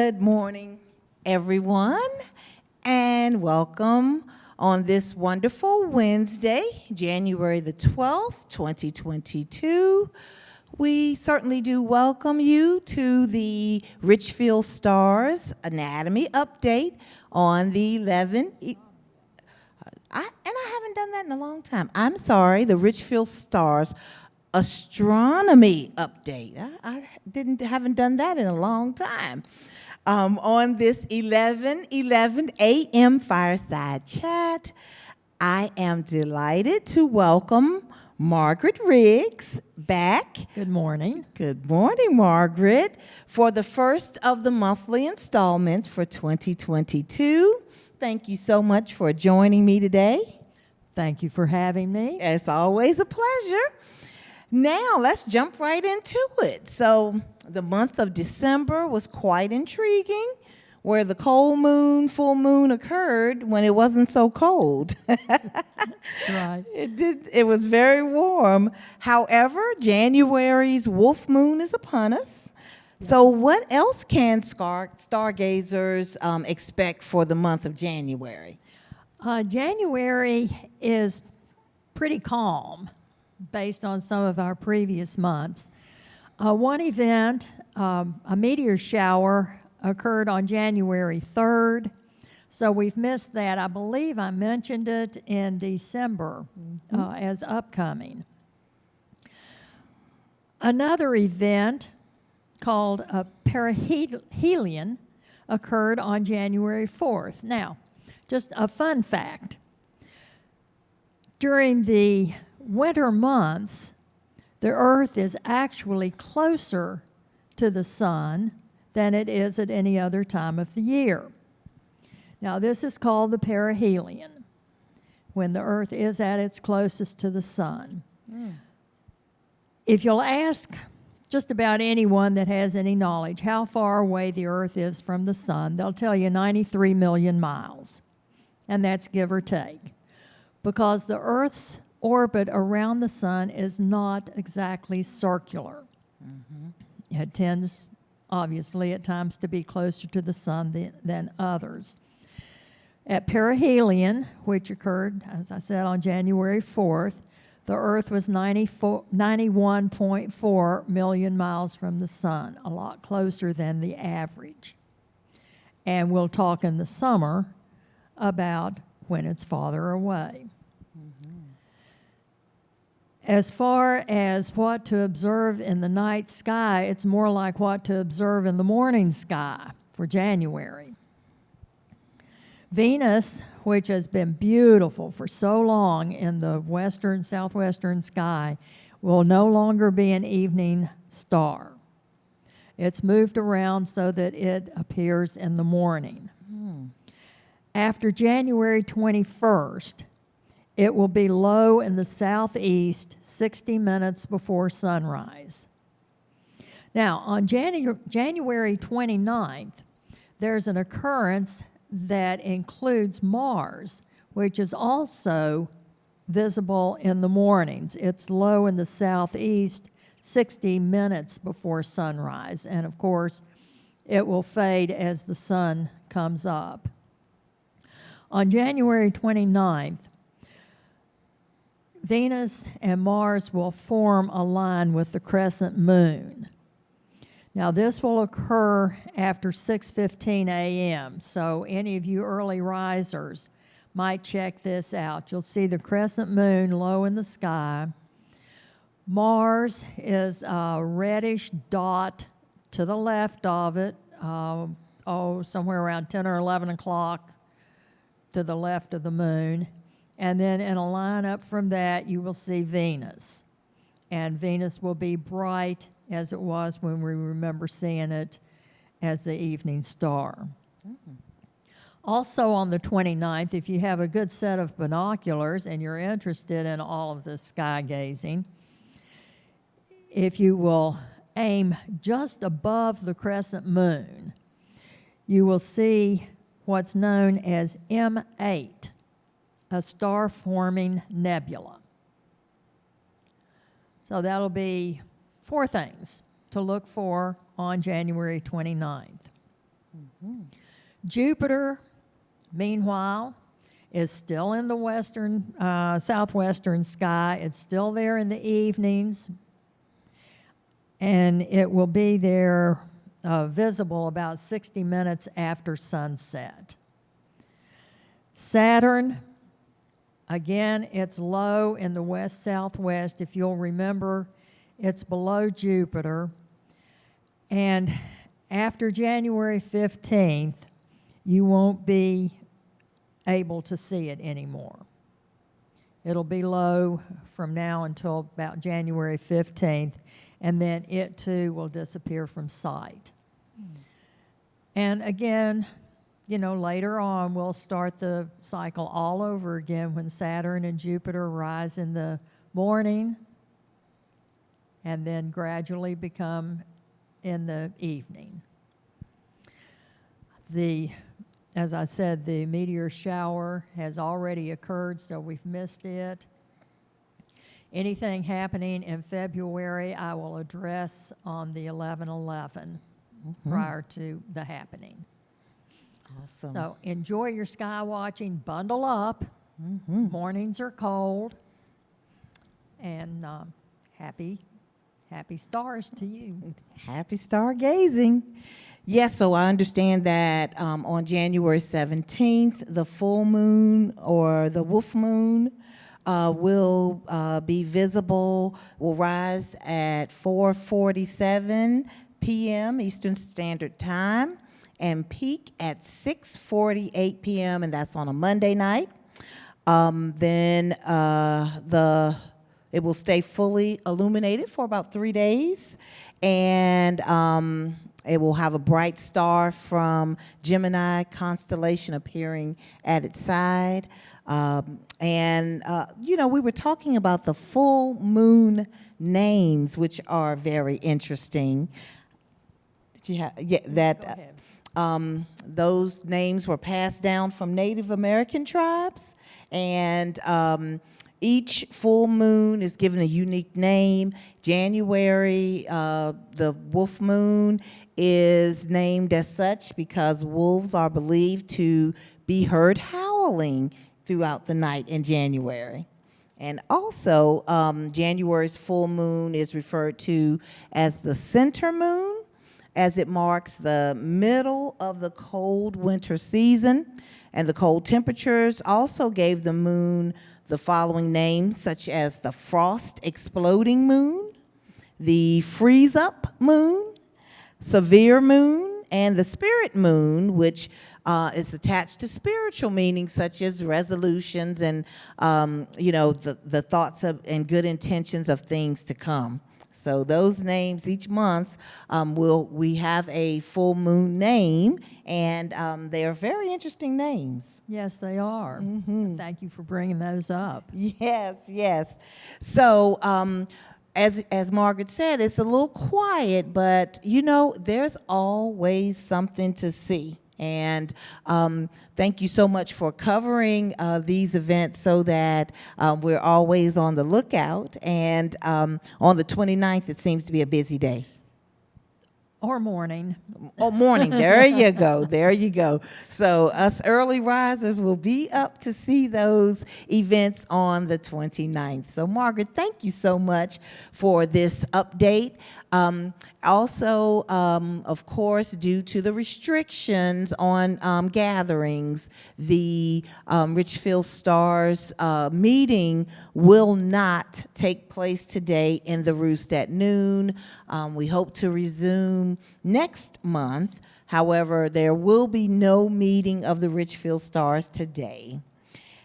Good morning, everyone, and welcome on this wonderful Wednesday, January the 12th, 2022. We certainly do welcome you to the Richfield Stars Anatomy update on the 11. I haven't done that in a long time. I'm sorry, the Richfield Stars Astronomy update. I haven't done that in a long time. On this 11:11 a.m. fireside chat, I am delighted to welcome Margaret Riggs back. Good morning. Good morning, Margaret, for the first of the monthly installments for 2022. Thank you so much for joining me today. Thank you for having me. It's always a pleasure. Now, let's jump right into it. So, the month of December was quite intriguing, where the cold moon, full moon occurred when it wasn't so cold. Right. It was very warm. However, January's wolf moon is upon us. So, what else can stargazers expect for the month of January? January is pretty calm based on some of our previous months. One event, a meteor shower, occurred on January 3rd, so we've missed that. I believe I mentioned it in December as upcoming. Another event called a Perihelion occurred on January 4th. Now, just a fun fact. During the winter months, the Earth is actually closer to the sun than it is at any other time of the year. Now, this is called the perihelion, when the Earth is at its closest to the sun. If you'll ask just about anyone that has any knowledge how far away the Earth is from the sun, they'll tell you 93 million miles, and that's give or take, because the Earth's orbit around the sun is not exactly circular. It tends, obviously, at times to be closer to the sun than others. At perihelion, which occurred, as I said, on January 4th, the Earth was 91.4 million miles from the sun, a lot closer than the average. And we'll talk in the summer about when it's farther away. As far as what to observe in the night sky, it's more like what to observe in the morning sky for January. Venus, which has been beautiful for so long in the southwestern sky, will no longer be an evening star. It's moved around so that it appears in the morning. After January 21st, it will be low in the southeast 60 minutes before sunrise. Now, on January 29th, there's an occurrence that includes Mars, which is also visible in the mornings. It's low in the southeast 60 minutes before sunrise, and of course, it will fade as the sun comes up. On January 29th, Venus and Mars will form a line with the crescent moon. Now, this will occur after 6:15 a.m., so any of you early risers might check this out. You'll see the crescent moon low in the sky. Mars is a reddish dot to the left of it, somewhere around 10 or 11 o'clock to the left of the moon. And then in a line up from that, you will see Venus. And Venus will be bright as it was when we remember seeing it as the evening star. Also on the 29th, if you have a good set of binoculars and you're interested in all of this sky gazing, if you will aim just above the crescent moon, you will see what's known as M8. A star-forming nebula. So that'll be 4 things to look for on January 29th. Jupiter, meanwhile, is still in the western, southwestern sky. It's still there in the evenings, and it will be there visible about 60 minutes after sunset. Saturn, again, it's low in the west-southwest. If you'll remember, it's below Jupiter. And after January 15th, you won't be able to see it anymore. It'll be low from now until about January 15th, and then it too will disappear from sight. And again, you know, later on we'll start the cycle all over again when Saturn and Jupiter rise in the morning and then gradually become in the evening. As I said, the meteor shower has already occurred, so we've missed it. Anything happening in February, I will address on the 11/11 prior to the happening. Awesome. So enjoy your sky watching. Bundle up. Mornings are cold. And happy stars to you. Happy stargazing. Yes, so I understand that on January 17th, the full moon or the wolf moon will be visible, will rise at 4:47 p.m. Eastern Standard Time and peak at 6:48 p.m., and that's on a Monday night. Then it will stay fully illuminated for about 3 days, and it will have a bright star from Gemini constellation appearing at its side. You know, we were talking about the full moon names, which are very interesting. Did you have, yeah, that, Go ahead. those names were passed down from Native American tribes, and each full moon is given a unique name. January, the wolf moon, is named as such because wolves are believed to be heard howling throughout the night in January. And also, January's full moon is referred to as the center moon, as it marks the middle of the cold winter season. And the cold temperatures also gave the moon the following names, such as the frost exploding moon, the freeze up moon, severe moon, and the spirit moon, which is attached to spiritual meanings such as resolutions and you know, the thoughts of and good intentions of things to come. So those names each month we have a full moon name, and they are very interesting names. Yes, they are. Thank you for bringing those up. Yes, yes. So as Margaret said, it's a little quiet, but you know, there's always something to see. And thank you so much for covering these events so that we're always on the lookout. And on the 29th, it seems to be a busy day. Or morning. Oh, morning. There you go. There you go. So us early risers will be up to see those events on the 29th. So, Margaret, thank you so much for this update. Also, of course, due to the restrictions on gatherings, the Richfield Stars meeting will not take place today in the Roost at noon. We hope to resume next month. However, there will be no meeting of the Richfield Stars today.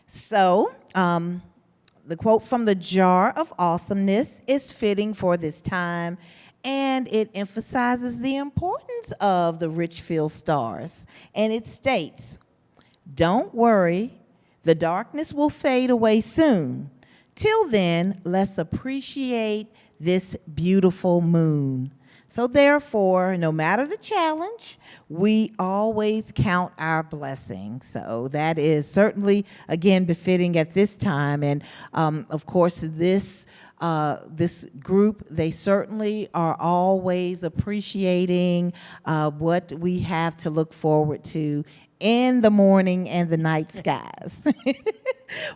So, the quote from the Jar of Awesomeness is fitting for this time, and it emphasizes the importance of the Richfield Stars. And it states, "Don't worry, the darkness will fade away soon. Till then, let's appreciate this beautiful moon." So therefore, no matter the challenge, we always count our blessings. So that is certainly, again, befitting at this time. And of course, this this group. They certainly are always appreciating what we have to look forward to in the morning and the night skies.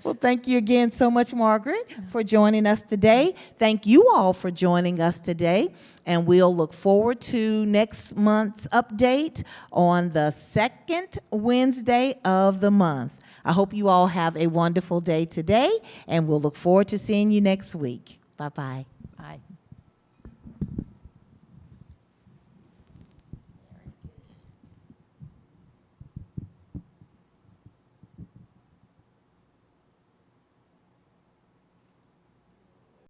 Well, thank you again so much, Margaret, for joining us today. Thank you all for joining us today, and we'll look forward to next month's update on the second Wednesday of the month. I hope you all have a wonderful day today, and we'll look forward to seeing you next week. Bye-bye. Bye.